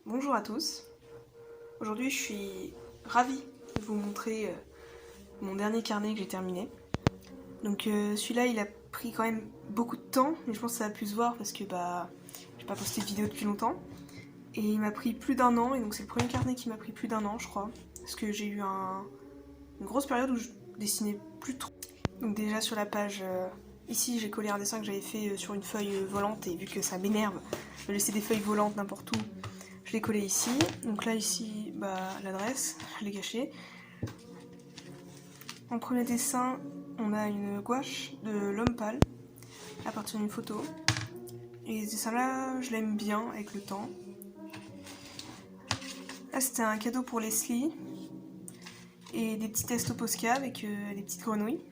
Bonjour à tous. Aujourd'hui, je suis ravie de vous montrer mon dernier carnet que j'ai terminé. Donc celui-là, il a pris quand même beaucoup de temps, mais je pense que ça a pu se voir parce que j'ai pas posté de vidéo depuis longtemps. Et il m'a pris plus d'un an, et donc c'est le premier carnet qui m'a pris plus d'un an, je crois. Parce que j'ai eu une grosse période où je dessinais plus trop. Donc déjà sur la page, ici j'ai collé un dessin que j'avais fait sur une feuille volante, et vu que ça m'énerve de laisser des feuilles volantes n'importe où, je l'ai collé ici. Donc là ici, l'adresse, je l'ai cachée. En premier dessin, on a une gouache de l'homme pâle à partir d'une photo. Et ce dessin-là, je l'aime bien avec le temps. Là, c'était un cadeau pour Leslie. Et des petits tests au Posca avec des petites grenouilles.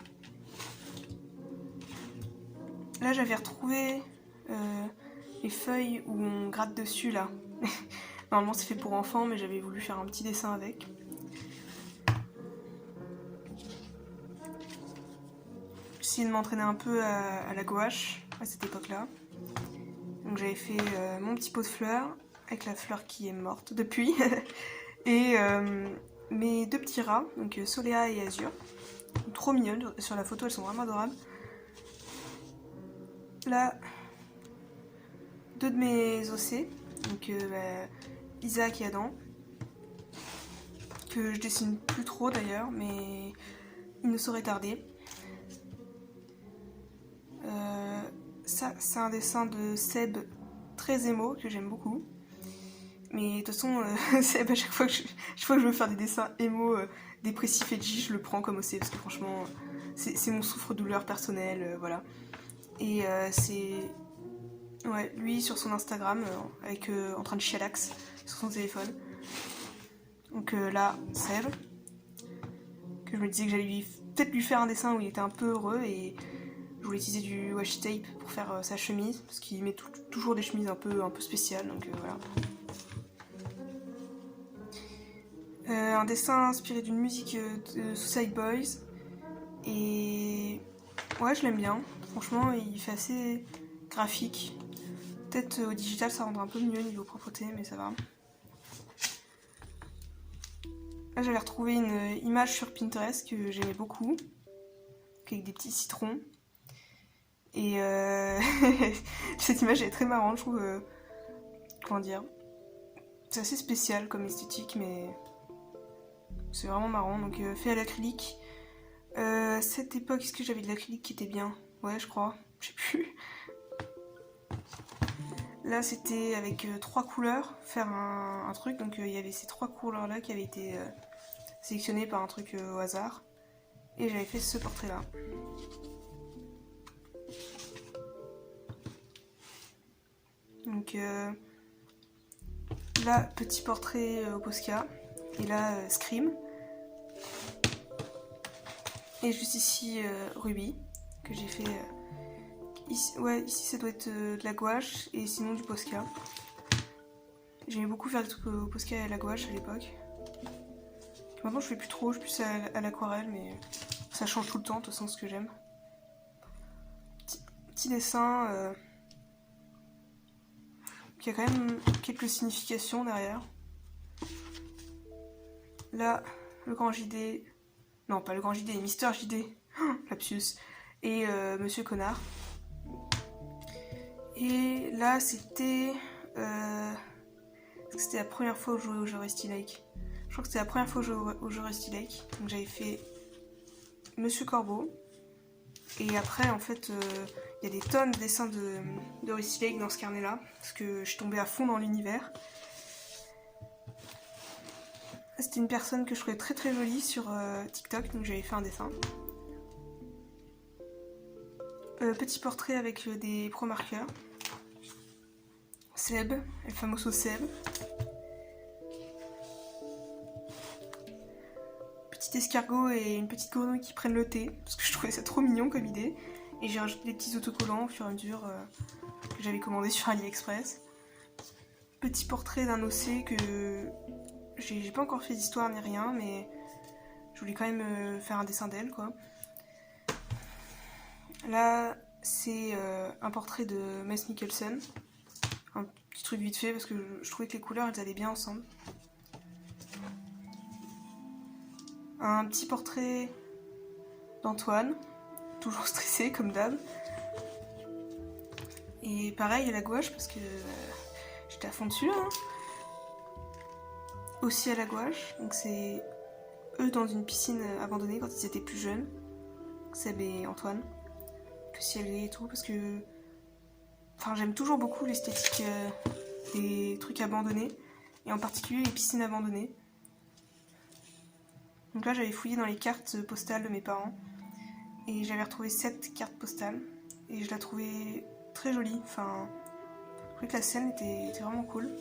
Là, j'avais retrouvé les feuilles où on gratte dessus, là. Normalement, c'est fait pour enfants, mais j'avais voulu faire un petit dessin avec. J'essayais de m'entraîner un peu à la gouache à cette époque-là. Donc j'avais fait mon petit pot de fleurs, avec la fleur qui est morte depuis, et mes deux petits rats, donc Soléa et Azur. Trop mignonnes, sur la photo elles sont vraiment adorables. Là, deux de mes ossets, donc Isaac et Adam, que je dessine plus trop d'ailleurs, mais il ne saurait tarder. Ça, c'est un dessin de Seb très émo, que j'aime beaucoup. Mais de toute façon, Seb, à chaque fois que je veux faire des dessins émo, dépressifs et je le prends comme OC, parce que franchement, c'est mon souffre-douleur personnel, voilà. Et c'est... Ouais, lui sur son Instagram, en train de chialax sur son téléphone. Donc là, Seb, que je me disais que j'allais peut-être lui faire un dessin où il était un peu heureux, et je voulais utiliser du washi tape pour faire sa chemise, parce qu'il met toujours des chemises un peu spéciales, donc voilà. Un dessin inspiré d'une musique de Suicide Boys, et ouais, je l'aime bien. Franchement, il fait assez graphique. Peut-être au digital ça rendra un peu mieux niveau propreté, mais ça va. Là, j'avais retrouvé une image sur Pinterest que j'aimais beaucoup, avec des petits citrons. Et cette image est très marrante, je trouve. Comment dire, c'est assez spécial comme esthétique, mais c'est vraiment marrant. Donc fait à l'acrylique. Cette époque, est-ce que j'avais de l'acrylique qui était bien? Ouais, je crois. Je sais plus. Là, c'était avec trois couleurs, faire un truc. Donc il y avait ces trois couleurs-là qui avaient été sélectionnées par un truc au hasard. Et j'avais fait ce portrait-là. Donc là, petit portrait au Posca. Et là, Scream. Et juste ici, Ruby, que j'ai fait... ici, ouais, ici ça doit être de la gouache, et sinon du Posca. J'aimais beaucoup faire des trucs au Posca et à la gouache à l'époque. Maintenant je fais plus trop, je suis plus à l'aquarelle, mais ça change tout le temps, de toute façon, ce que j'aime. Petit dessin qui a quand même quelques significations derrière. Là, le grand JD... Non, pas le grand JD, Mister JD, lapsus, et Monsieur Connard. Et là, c'était... c'était la première fois où je jouais au jeu Rusty Lake. Je crois que c'était la première fois où je jouais au jeu Rusty Lake. Donc j'avais fait Monsieur Corbeau. Et après, en fait, il y a des tonnes de dessins de Rusty Lake dans ce carnet-là. Parce que je suis tombée à fond dans l'univers. C'était une personne que je trouvais très très jolie sur TikTok, donc j'avais fait un dessin. Petit portrait avec des pro marqueurs. Seb, el famoso Seb. Petit escargot et une petite grenouille qui prennent le thé, parce que je trouvais ça trop mignon comme idée. Et j'ai rajouté des petits autocollants au fur et à mesure que j'avais commandé sur AliExpress. Petit portrait d'un OC que j'ai pas encore fait d'histoire ni rien, mais je voulais quand même faire un dessin d'elle, quoi. Là, c'est un portrait de Mads Mikkelsen, un Petit truc vite fait parce que je trouvais que les couleurs elles allaient bien ensemble. Un petit portrait d'Antoine, toujours stressé comme d'hab. Et pareil à la gouache parce que j'étais à fond dessus. Hein. Aussi à la gouache, donc c'est eux dans une piscine abandonnée quand ils étaient plus jeunes. Seb et Antoine. Le ciel gris et tout parce que... Enfin j'aime toujours beaucoup l'esthétique des trucs abandonnés. Et en particulier les piscines abandonnées. Donc là j'avais fouillé dans les cartes postales de mes parents. Et j'avais retrouvé 7 cartes postales. Et je la trouvais très jolie. Enfin, je trouvais que la scène était vraiment cool.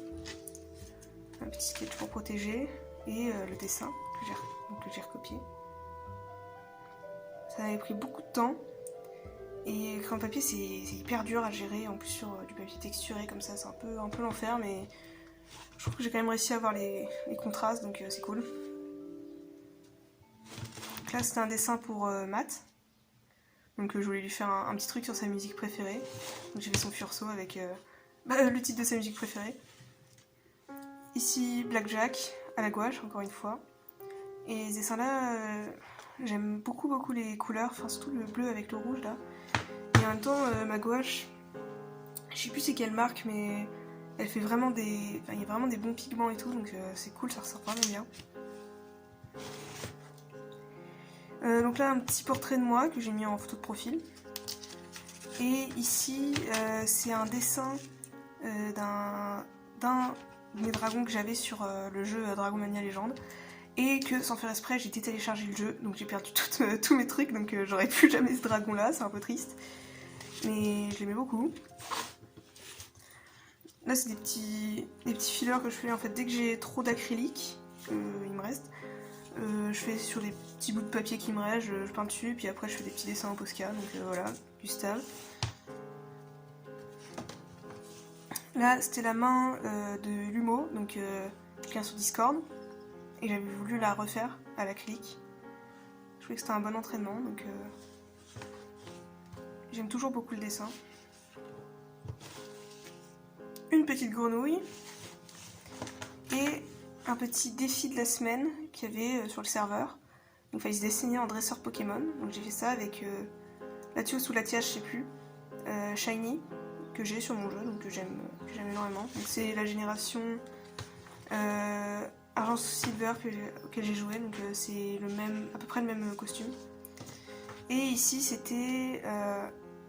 Un petit sketch pour protéger. Et le dessin que j'ai recopié. Ça avait pris beaucoup de temps. Et écrire en papier c'est hyper dur à gérer. En plus sur du papier texturé comme ça, c'est un peu l'enfer. Mais je trouve que j'ai quand même réussi à avoir les contrastes. Donc c'est cool. Donc là c'était un dessin pour Matt. Donc je voulais lui faire un petit truc sur sa musique préférée. Donc j'ai fait son furceau avec le titre de sa musique préférée. Ici Blackjack à la gouache, encore une fois. Et ces dessins-là, j'aime beaucoup les couleurs, enfin surtout le bleu avec le rouge là. Et en même temps, ma gouache, je sais plus c'est quelle marque, mais elle fait vraiment des... Enfin, il y a vraiment des bons pigments et tout, donc c'est cool, ça ressort vraiment bien. Donc là un petit portrait de moi que j'ai mis en photo de profil. Et ici c'est un dessin d'un de mes dragons que j'avais sur le jeu Dragomania Légende. Et que sans faire exprès j'ai téléchargé le jeu, donc j'ai perdu tous mes trucs, donc j'aurais plus jamais ce dragon là, c'est un peu triste. Mais je l'aimais beaucoup. Là c'est des petits fillers que je fais en fait dès que j'ai trop d'acrylique, il me reste. Je fais sur des petits bouts de papier qui me restent, je peins dessus, puis après je fais des petits dessins en Posca, donc voilà, Gustave. Là c'était la main de Lumo, donc quelqu'un sur Discord, et j'avais voulu la refaire à l'acrylique. Je trouvais que c'était un bon entraînement, donc j'aime toujours beaucoup le dessin. Une petite grenouille, et un petit défi de la semaine qu'il y avait sur le serveur. Donc il fallait se dessiner en dresseur Pokémon. Donc j'ai fait ça avec Latios ou Latias, je sais plus, Shiny, que j'ai sur mon jeu, donc que j'aime énormément. Donc c'est la génération Argent Silver auquel j'ai joué, donc c'est à peu près le même costume. Et ici c'était,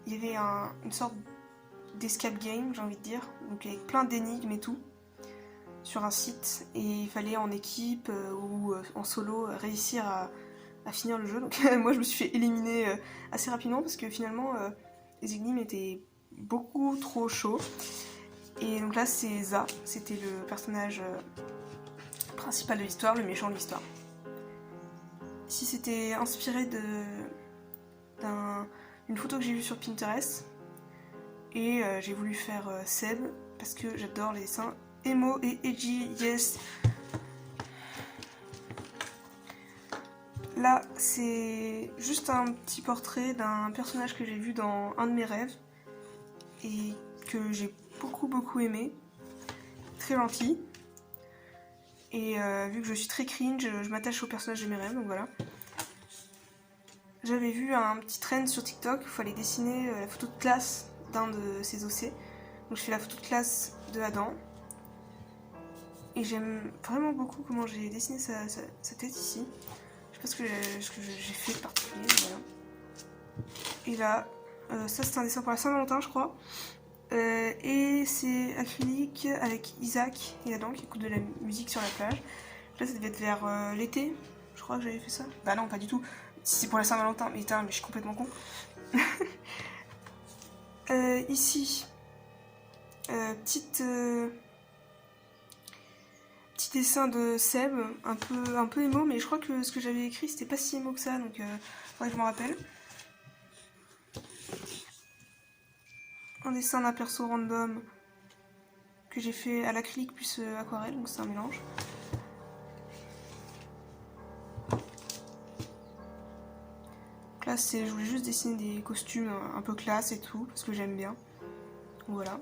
il y avait une sorte d'escape game, j'ai envie de dire, donc avec plein d'énigmes et tout. Sur un site, et il fallait en équipe ou en solo réussir à finir le jeu. Donc moi je me suis fait éliminer assez rapidement parce que finalement les énigmes étaient beaucoup trop chauds. Et donc là c'est Za, c'était le personnage principal de l'histoire, le méchant de l'histoire. Ici c'était inspiré d'une photo que j'ai vue sur Pinterest. Et j'ai voulu faire Seb parce que j'adore les dessins emo et edgy, yes. Là, c'est juste un petit portrait d'un personnage que j'ai vu dans un de mes rêves et que j'ai beaucoup aimé. Très gentil. Et vu que je suis très cringe, je m'attache au personnage de mes rêves, donc voilà. J'avais vu un petit trend sur TikTok, il fallait dessiner la photo de classe d'un de ses OC. Donc je fais la photo de classe de Adam. Et j'aime vraiment beaucoup comment j'ai dessiné sa tête ici. Je sais pas ce que j'ai fait de particulier, voilà. Et là, ça c'est un dessin pour la Saint-Valentin je crois. Et c'est acrylique avec Isaac et Adam qui écoutent de la musique sur la plage. Là ça devait être vers l'été, je crois que j'avais fait ça. Bah non, pas du tout. Si c'est pour la Saint-Valentin, mais putain, mais je suis complètement con. Ici, petit dessin de Seb, un peu émo, mais je crois que ce que j'avais écrit c'était pas si émo que ça, donc faudrait que je m'en rappelle. Un dessin d'un perso random que j'ai fait à l'acrylique plus aquarelle, donc c'est un mélange. Donc là je voulais juste dessiner des costumes un peu classe et tout, parce que j'aime bien. Donc voilà.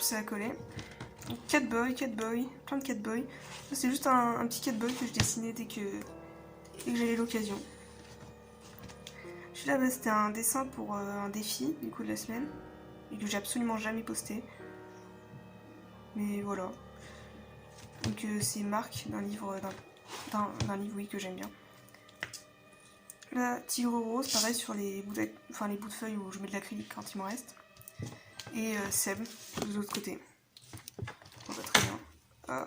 ça a collé. Catboy, plein de Catboy. C'est juste un petit Catboy que je dessinais dès que j'avais l'occasion. Celui-là, bah, c'était un dessin pour un défi du coup de la semaine et que j'ai absolument jamais posté. Mais voilà. Donc c'est Marc d'un livre, d'un livre oui, que j'aime bien. Là, Tigre Rose, pareil sur les bouts de feuilles où je mets de l'acrylique quand il m'en reste. Et Seb, de l'autre côté. On va très bien. Ah,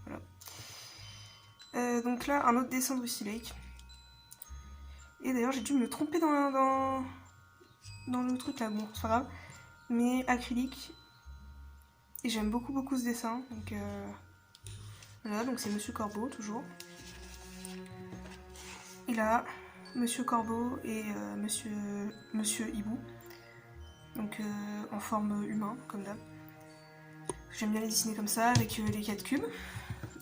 voilà. Donc là, un autre dessin de Rusty Lake. Et d'ailleurs, j'ai dû me tromper dans le truc là, bon, c'est pas grave. Mais acrylique. Et j'aime beaucoup ce dessin. Donc voilà, donc c'est Monsieur Corbeau, toujours. Et là, Monsieur Corbeau et Monsieur Hibou. Donc en forme humain, comme d'hab. J'aime bien les dessiner comme ça, avec les 4 cubes.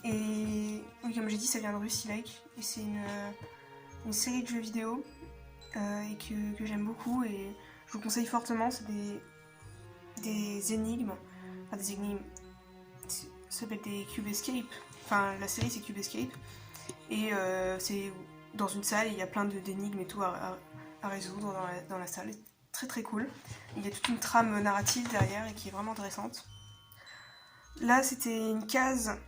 Et oui, comme j'ai dit, ça vient de Rusty Lake. Et c'est une série de jeux vidéo et que j'aime beaucoup. Et je vous conseille fortement, c'est des énigmes. Enfin, des énigmes. Ça s'appelle des Cube Escape. Enfin, la série, c'est Cube Escape. Et c'est dans une salle, il y a plein d'énigmes et tout à résoudre dans la salle. Très très cool. Il y a toute une trame narrative derrière et qui est vraiment intéressante. Là, c'était une case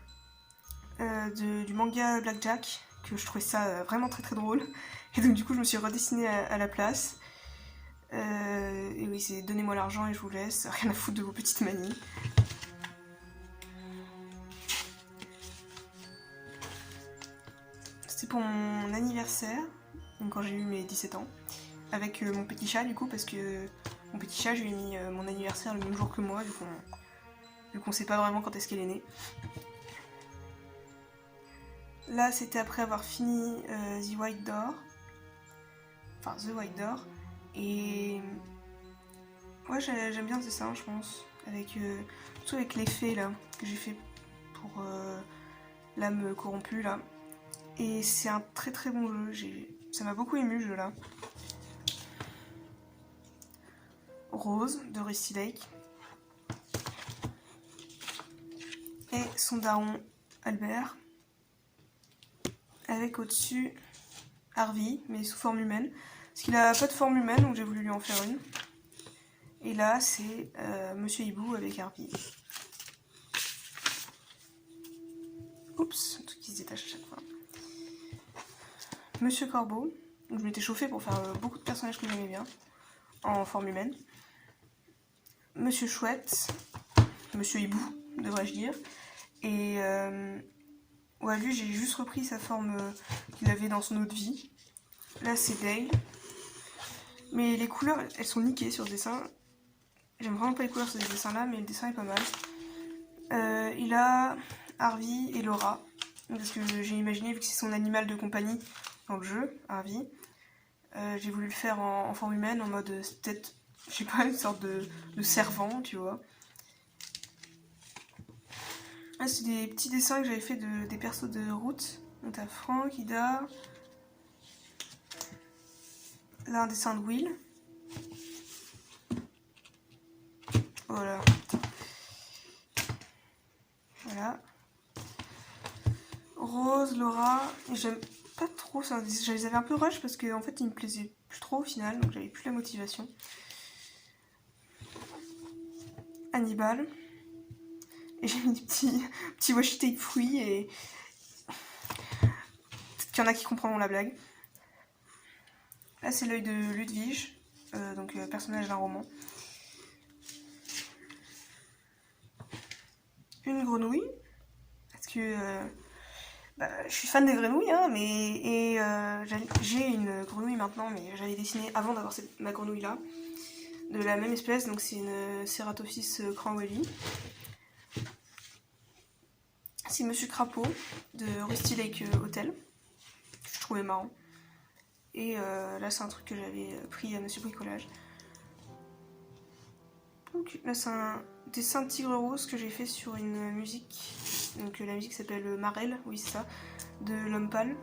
du manga Blackjack, que je trouvais ça vraiment très très drôle. Et donc du coup, je me suis redessinée à la place. Et oui, c'est donnez-moi l'argent et je vous laisse, rien à foutre de vos petites manies. C'était pour mon anniversaire, donc quand j'ai eu mes 17 ans, avec mon petit chat du coup, parce que mon petit chat, je lui ai mis mon anniversaire le même jour que moi, vu qu'on sait pas vraiment quand est-ce qu'elle est née. Là, c'était après avoir fini The White Door. Enfin, The White Door. Et ouais, j'aime bien ce dessin, je pense. Surtout avec l'effet là, que j'ai fait pour l'âme corrompue là. Et c'est un très très bon jeu. Ça m'a beaucoup ému ce jeu là. Rose de Rusty Lake. Et son daron Albert. Avec au-dessus Harvey, mais sous forme humaine. Parce qu'il a pas de forme humaine, donc j'ai voulu lui en faire une. Et là, c'est Monsieur Hibou avec Harvey. Oups, un truc qui se détache à chaque fois. Monsieur Corbeau. Donc je m'étais chauffée pour faire beaucoup de personnages que j'aimais bien, en forme humaine. Monsieur Chouette. Monsieur Hibou, devrais-je dire. Et ouais, lui, j'ai juste repris sa forme qu'il avait dans son autre vie. Là, c'est Dale. Mais les couleurs, elles sont niquées sur ce dessin. J'aime vraiment pas les couleurs sur ce dessin-là, mais le dessin est pas mal. Il a Harvey et Laura. Parce que j'ai imaginé, vu que c'est son animal de compagnie dans le jeu, Harvey, j'ai voulu le faire en forme humaine, en mode, c'est peut-être, je sais pas, une sorte de servant, tu vois. Là, c'est des petits dessins que j'avais fait des persos de route. Donc t'as Frank, Ida. Là, un dessin de Will. Voilà. Voilà. Rose, Laura. Et j'aime pas trop ça. Je les avais un peu rush parce qu'en fait, ils me plaisaient plus trop au final. Donc j'avais plus la motivation. Hannibal. Et j'ai mis des petits washi tape fruits et peut-être qu'il y en a qui comprendront la blague. Là, c'est l'œil de Ludwig, donc personnage d'un roman. Une grenouille, parce que je suis fan des grenouilles, hein, j'ai une grenouille maintenant, mais j'avais dessiné avant d'avoir ma grenouille là, de la même espèce, donc c'est une Ceratophis cranwelli. C'est Monsieur Crapaud de Rusty Lake Hotel, que je trouvais marrant. Et là, c'est un truc que j'avais pris à Monsieur Bricolage. Donc là, c'est un dessin de tigre rose que j'ai fait sur une musique. Donc la musique s'appelle Marelle, oui c'est ça, de L'Homme Pâle.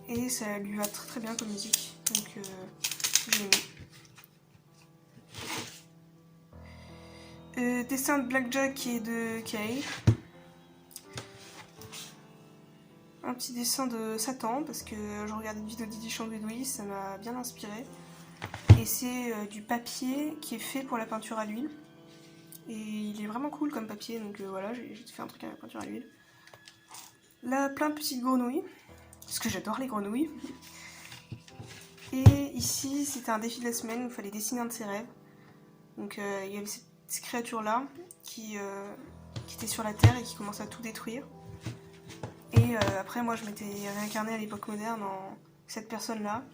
Et ça lui va très très bien comme musique. Donc j'ai Dessin de Blackjack et de Kay. Un petit dessin de Satan, parce que je regardais une vidéo d'Idi Chambédoui, ça m'a bien inspiré. Et c'est du papier qui est fait pour la peinture à l'huile. Et il est vraiment cool comme papier, donc voilà, j'ai fait un truc à la peinture à l'huile. Là, plein de petites grenouilles, parce que j'adore les grenouilles. Et ici, c'était un défi de la semaine où il fallait dessiner un de ses rêves. Donc il y avait ces créatures-là qui étaient sur la Terre et qui commençaient à tout détruire. Et après, moi, je m'étais réincarnée à l'époque moderne en cette personne-là.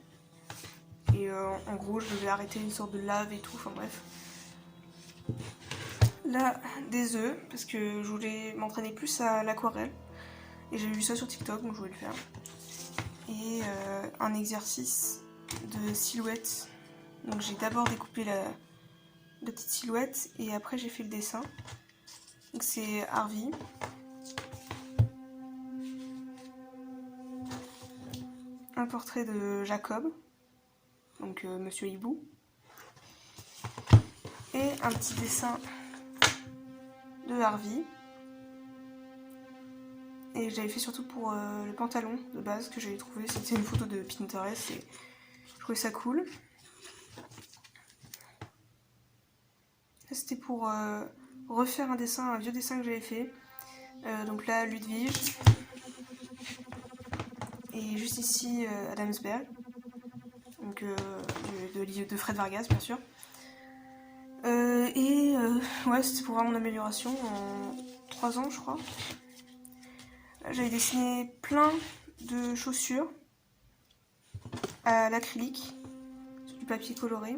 Et en gros, je devais arrêter une sorte de lave et tout, enfin bref. Là, des œufs, parce que je voulais m'entraîner plus à l'aquarelle. Et j'ai vu ça sur TikTok, donc je voulais le faire. Et un exercice de silhouette. Donc j'ai d'abord découpé la petite silhouette et après j'ai fait le dessin. Donc c'est Harvey. Un portrait de Jacob, donc Monsieur Hibou. Et un petit dessin de Harvey. Et j'avais fait surtout pour le pantalon de base que j'avais trouvé. C'était une photo de Pinterest et je trouvais ça cool. C'était pour refaire un vieux dessin que j'avais fait. Donc là, Ludwig. Et juste ici, Adamsberg. Donc de Fred Vargas, bien sûr. Ouais, c'était pour voir mon amélioration en 3 ans, je crois. J'avais dessiné plein de chaussures à l'acrylique sur du papier coloré.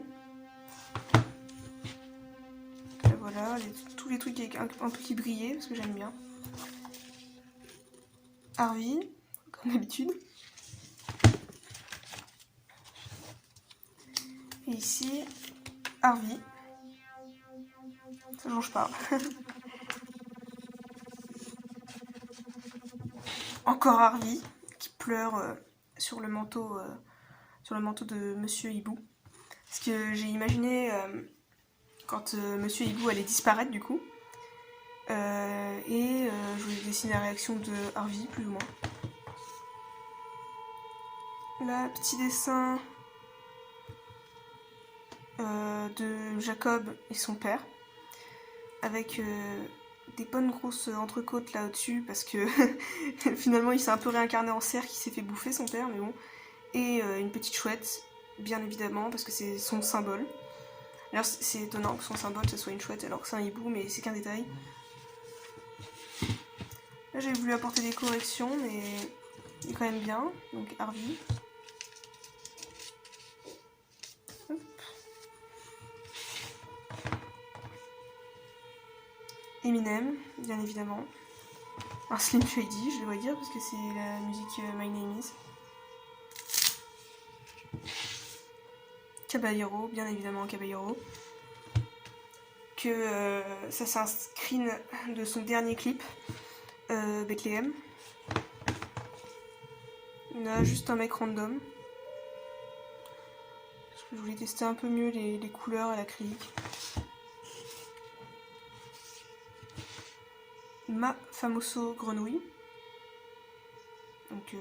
Et voilà, tous les trucs avec un peu qui brillaient parce que j'aime bien. Harvey, comme d'habitude. Et ici, Harvey. Ça change pas. Encore Harvey qui pleure sur le manteau de Monsieur Hibou. Parce que j'ai imaginé quand Monsieur Hibou allait disparaître du coup. Je voulais dessiner la réaction de Harvey plus ou moins. Là, petit dessin de Jacob et son père. Avec des bonnes grosses entrecôtes là au-dessus parce que finalement il s'est un peu réincarné en cerf qui s'est fait bouffer son père, mais bon. Et une petite chouette, bien évidemment, parce que c'est son symbole. Alors c'est étonnant que son symbole ce soit une chouette alors que c'est un hibou, mais c'est qu'un détail. Là j'ai voulu apporter des corrections, mais il est quand même bien. Donc Harvey. Hop. Eminem, bien évidemment. Un Slim Shady, je dois dire, parce que c'est la musique My Name Is. Caballero, bien évidemment Caballero. Que ça c'est un screen de son dernier clip, Bethléem. Là, juste un mec random. Parce que je voulais tester un peu mieux les couleurs à l'acrylique. Ma famoso grenouille. Donc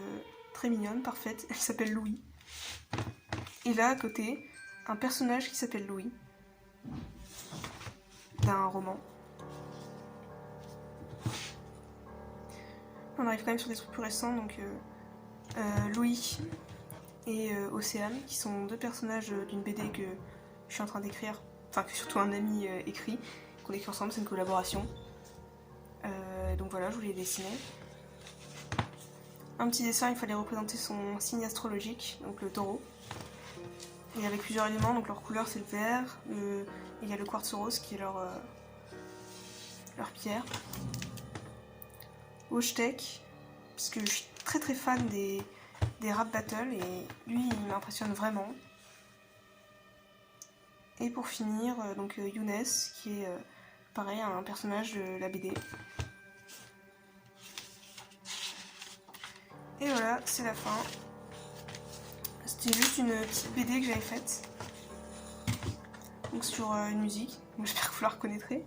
très mignonne, parfaite. Elle s'appelle Louis. Et là, à côté, un personnage qui s'appelle Louis. D'un roman. On arrive quand même sur des trucs plus récents, donc Louis et Océane, qui sont deux personnages d'une BD que je suis en train d'écrire, enfin que surtout un ami écrit, qu'on écrit ensemble, c'est une collaboration. Donc voilà, je voulais les dessiner. Un petit dessin, il fallait représenter son signe astrologique, donc le taureau. Et avec plusieurs éléments, donc leur couleur c'est le vert, et il y a le quartz rose qui est leur pierre. Wojtek, parce que je suis très très fan des rap battles et lui il m'impressionne vraiment. Et pour finir, donc Younes qui est pareil un personnage de la BD. Et voilà, c'est la fin. C'était juste une petite BD que j'avais faite. Donc sur une musique, donc j'espère que vous la reconnaîtrez.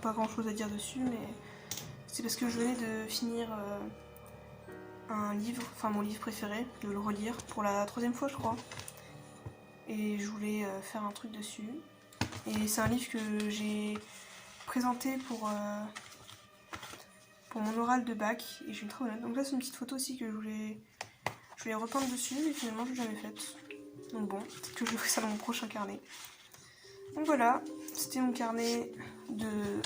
pas grand chose à dire dessus, mais c'est parce que je venais de finir un livre, enfin mon livre préféré, de le relire pour la 3e fois je crois. Et je voulais faire un truc dessus. Et c'est un livre que j'ai présenté pour mon oral de bac et j'ai une très bonne note. Donc là c'est une petite photo aussi que je voulais repeindre dessus, mais finalement je l'ai jamais faite. Donc bon, peut-être que je ferai ça dans mon prochain carnet. Donc voilà, c'était mon carnet de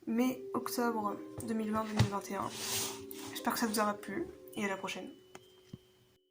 mai-octobre 2020-2021. J'espère que ça vous aura plu et à la prochaine.